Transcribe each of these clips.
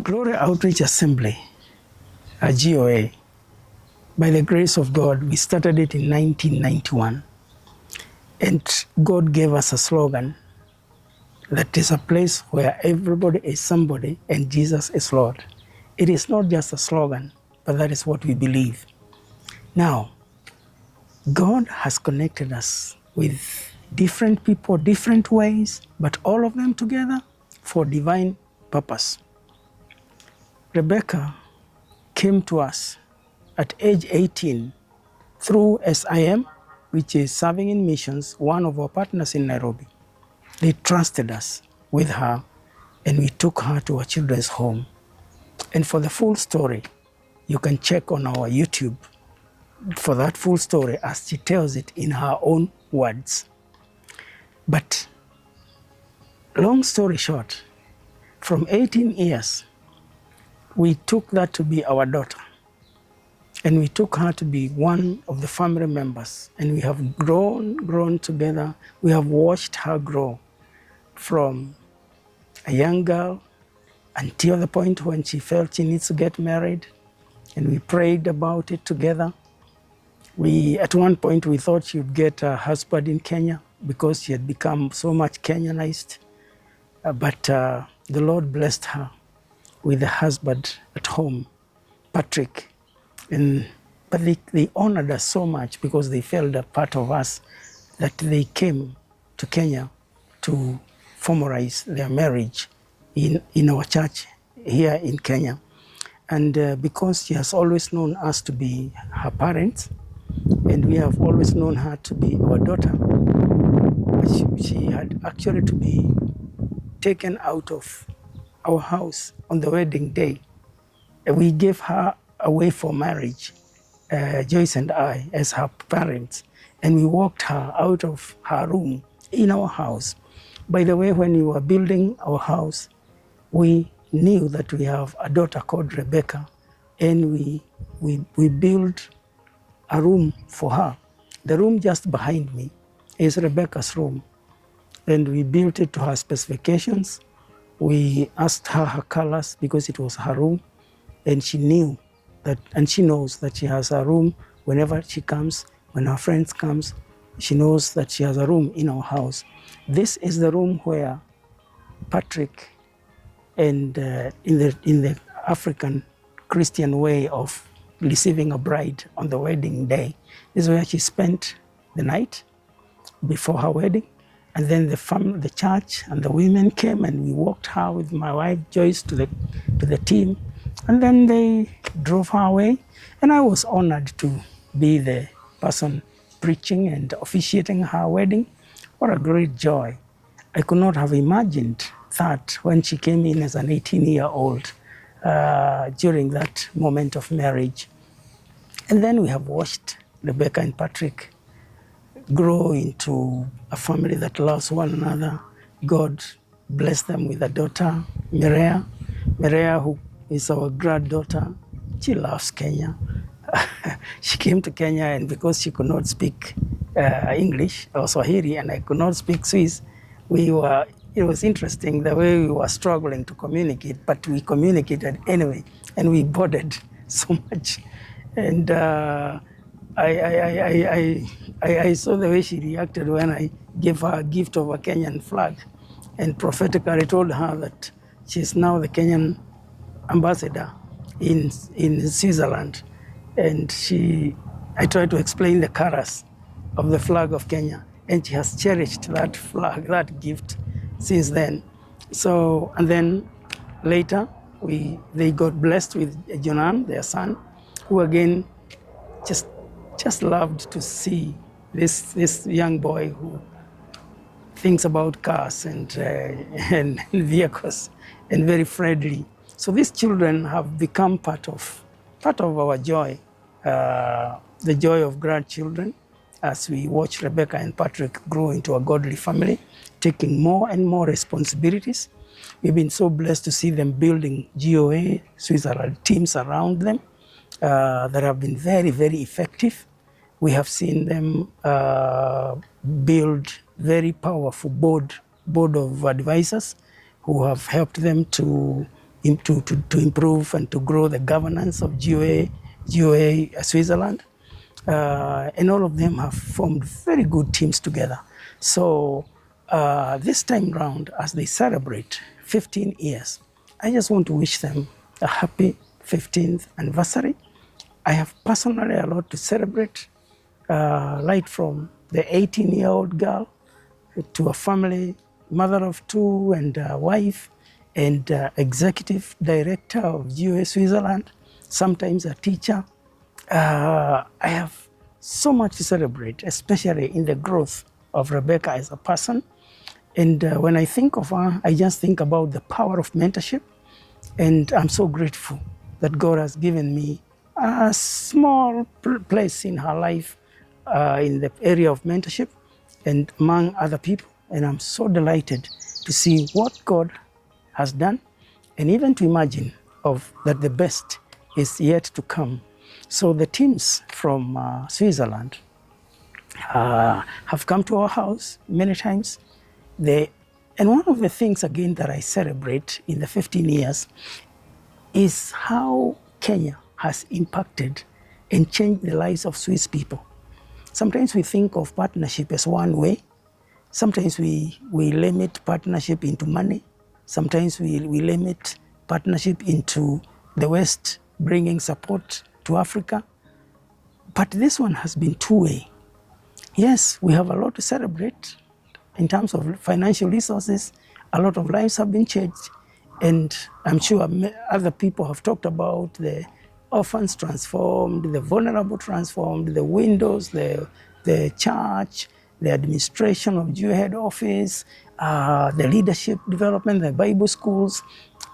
Glory Outreach Assembly, a GOA, by the grace of God, we started it in 1991. And God gave us a slogan that is a place where everybody is somebody and Jesus is Lord. It is not just a slogan, but that is what we believe. Now, God has connected us with different people, different ways, but all of them together for divine purpose. Rebecca came to us at age 18 through SIM, which is Serving in Missions, one of our partners in Nairobi. They trusted us with her, and we took her to a children's home. And for the full story, you can check on our YouTube for that full story as she tells it in her own words. But long story short, from 18 years, we took that to be our daughter. And we took her to be one of the family members. And we have grown together. We have watched her grow from a young girl until the point when she felt she needs to get married. And we prayed about it together. At one point, we thought she would get a husband in Kenya because she had become so much Kenyanized. But the Lord blessed her with a husband at home, Patrick. But they honored us so much because they felt a part of us that they came to Kenya to formalize their marriage in our church here in Kenya. And because she has always known us to be her parents, and we have always known her to be our daughter, she had actually to be taken out of our house on the wedding day. We gave her away for marriage, Joyce and I, as her parents, and we walked her out of her room in our house. By the way, when we were building our house, we knew that we have a daughter called Rebecca, and we built a room for her. The room just behind me is Rebecca's room, and we built it to her specifications. We asked her colors because it was her room, and she knew that, and she knows that she has a room whenever she comes, when her friends comes, she knows that she has a room in our house. This is the room where Patrick, and in the African Christian way of receiving a bride on the wedding day, this is where she spent the night before her wedding. And then the church and the women came, and we walked her with my wife Joyce to the team, and then they drove her away. And I was honored to be the person preaching and officiating her wedding. What a great joy! I could not have imagined that when she came in as an 18-year-old during that moment of marriage. And then we have watched Rebecca and Patrick grow into a family that loves one another. God blessed them with a daughter, Mireya. Mireya, who is our granddaughter, she loves Kenya. She came to Kenya, and because she could not speak English or Swahili, and I could not speak Swiss, it was interesting the way we were struggling to communicate, but we communicated anyway, and we bonded so much. And I saw the way she reacted when I gave her a gift of a Kenyan flag, and prophetically told her that she's now the Kenyan ambassador in Switzerland. And I tried to explain the colors of the flag of Kenya, and she has cherished that flag, that gift, since then. So, and then later, they got blessed with Jonan, their son, who again just loved to see this young boy who thinks about cars and vehicles, and very friendly. So these children have become part of our joy, the joy of grandchildren, as we watch Rebecca and Patrick grow into a godly family, taking more and more responsibilities. We've been so blessed to see them building GOA, Switzerland teams around them that have been very, very effective. We have seen them build very powerful board of advisors who have helped them to to improve and to grow the governance of GOA Switzerland. And all of them have formed very good teams together. So this time round, as they celebrate 15 years, I just want to wish them a happy 15th anniversary. I have personally a lot to celebrate, right from the 18-year-old girl to a family, mother of two and a wife, and executive director of GOA Switzerland, sometimes a teacher. I have so much to celebrate, especially in the growth of Rebecca as a person. And when I think of her, I just think about the power of mentorship. And I'm so grateful that God has given me a small place in her life in the area of mentorship and among other people. And I'm so delighted to see what God has done and even to imagine that the best is yet to come. So the teams from Switzerland have come to our house many times. And one of the things, again, that I celebrate in the 15 years is how Kenya has impacted and changed the lives of Swiss people. Sometimes we think of partnership as one way. Sometimes we limit partnership into money. Sometimes we limit partnership into the West bringing support to Africa. But this one has been two-way. Yes, we have a lot to celebrate in terms of financial resources. A lot of lives have been changed. And I'm sure other people have talked about the orphans transformed, the vulnerable transformed, the windows, the church, the administration of GOA head office, the leadership development, the Bible schools.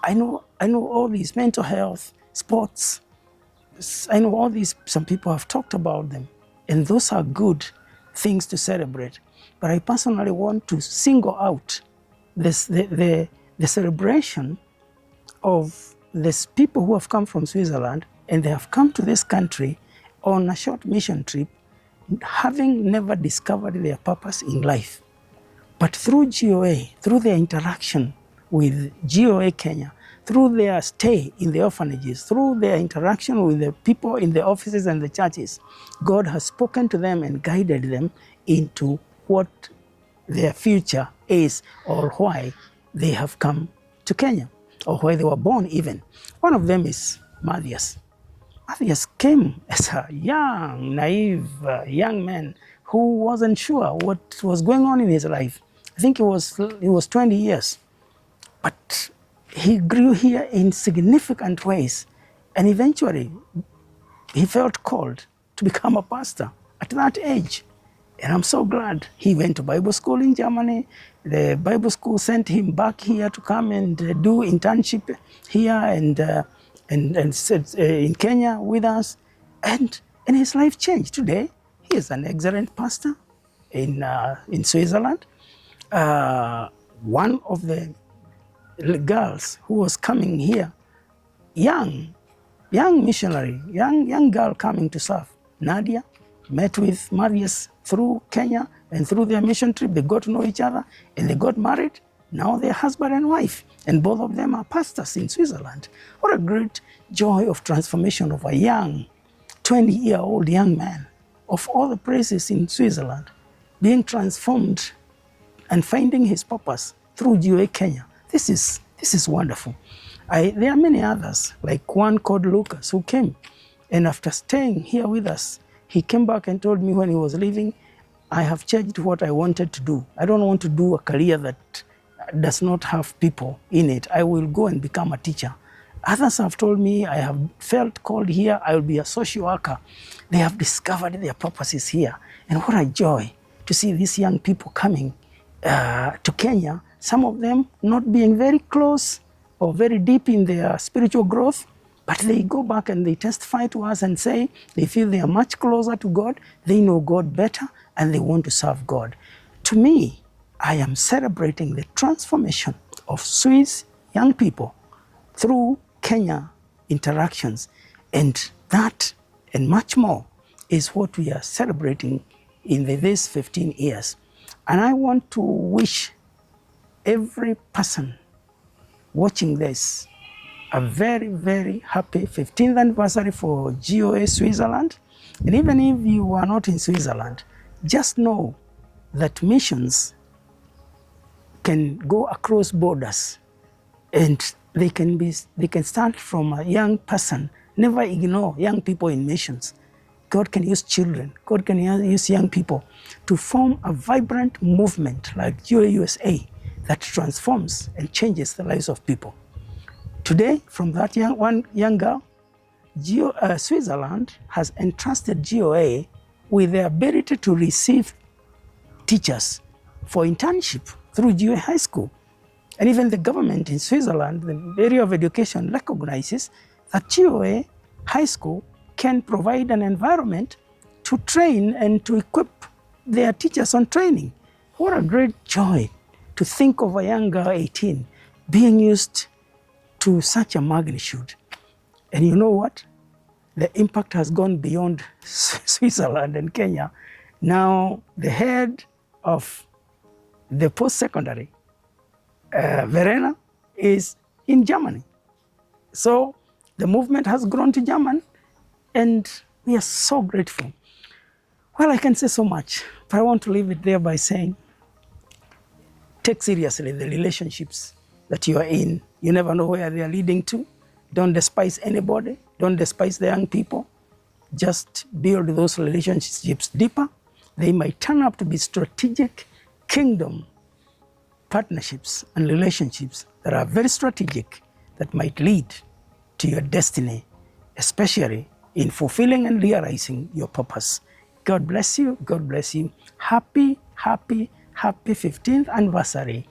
I know all these, mental health, sports. I know all these, some people have talked about them. And those are good things to celebrate. But I personally want to single out the celebration of these people who have come from Switzerland, and they have come to this country on a short mission trip, having never discovered their purpose in life. But through GOA, through their interaction with GOA Kenya, through their stay in the orphanages, through their interaction with the people in the offices and the churches, God has spoken to them and guided them into what their future is, or why they have come to Kenya, or why they were born even. One of them is Matthias. Matthias came as a young, naive young man who wasn't sure what was going on in his life. I think he was 20 years. But he grew here in significant ways. And eventually, he felt called to become a pastor at that age. And I'm so glad he went to Bible school in Germany. The Bible school sent him back here to come and do internship here and in Kenya with us. And his life changed. Today, he is an excellent pastor in Switzerland. One of the girls who was coming here, young missionary, young girl coming to serve, Nadia, met with Marius through Kenya, and through their mission trip, they got to know each other and they got married. Now they're husband and wife, and both of them are pastors in Switzerland. What a great joy of transformation of a young, 20-year-old young man of all the places in Switzerland, being transformed and finding his purpose through GOA Kenya. This is wonderful. There are many others, like one called Lucas, who came, and after staying here with us, he came back and told me when he was leaving, I have changed what I wanted to do. I don't want to do a career that does not have people in it. I will go and become a teacher. Others have told me, I have felt called here, I will be a social worker. They have discovered their purposes here. And what a joy to see these young people coming to Kenya, some of them not being very close or very deep in their spiritual growth, but they go back and they testify to us and say they feel they are much closer to God, they know God better, and they want to serve God. To me, I am celebrating the transformation of Swiss young people through Kenya interactions, and that and much more is what we are celebrating in these 15 years. And I want to wish every person watching this a very, very happy 15th anniversary for GOA Switzerland. And even if you are not in Switzerland, just know that missions can go across borders, and they can start from a young person. Never ignore young people in missions. God can use children, God can use young people to form a vibrant movement like GOA USA that transforms and changes the lives of people. Today, from that young girl, Switzerland has entrusted GOA with the ability to receive teachers for internship through GOA High School. And even the government in Switzerland, the area of education, recognizes that GOA High School can provide an environment to train and to equip their teachers on training. What a great joy to think of a young girl, 18, being used to such a magnitude. And you know what? The impact has gone beyond Switzerland and Kenya. Now the head of the post-secondary, Verena, is in Germany. So the movement has grown to German, and we are so grateful. Well, I can say so much, but I want to leave it there by saying, take seriously the relationships that you are in. You never know where they are leading to. Don't despise anybody. Don't despise the young people. Just build those relationships deeper. They might turn up to be strategic kingdom partnerships and relationships that are very strategic, that might lead to your destiny, especially in fulfilling and realizing your purpose. God bless you. God bless you. Happy 15th anniversary.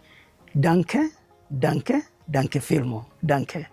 Danke, danke, danke vielmals. Danke.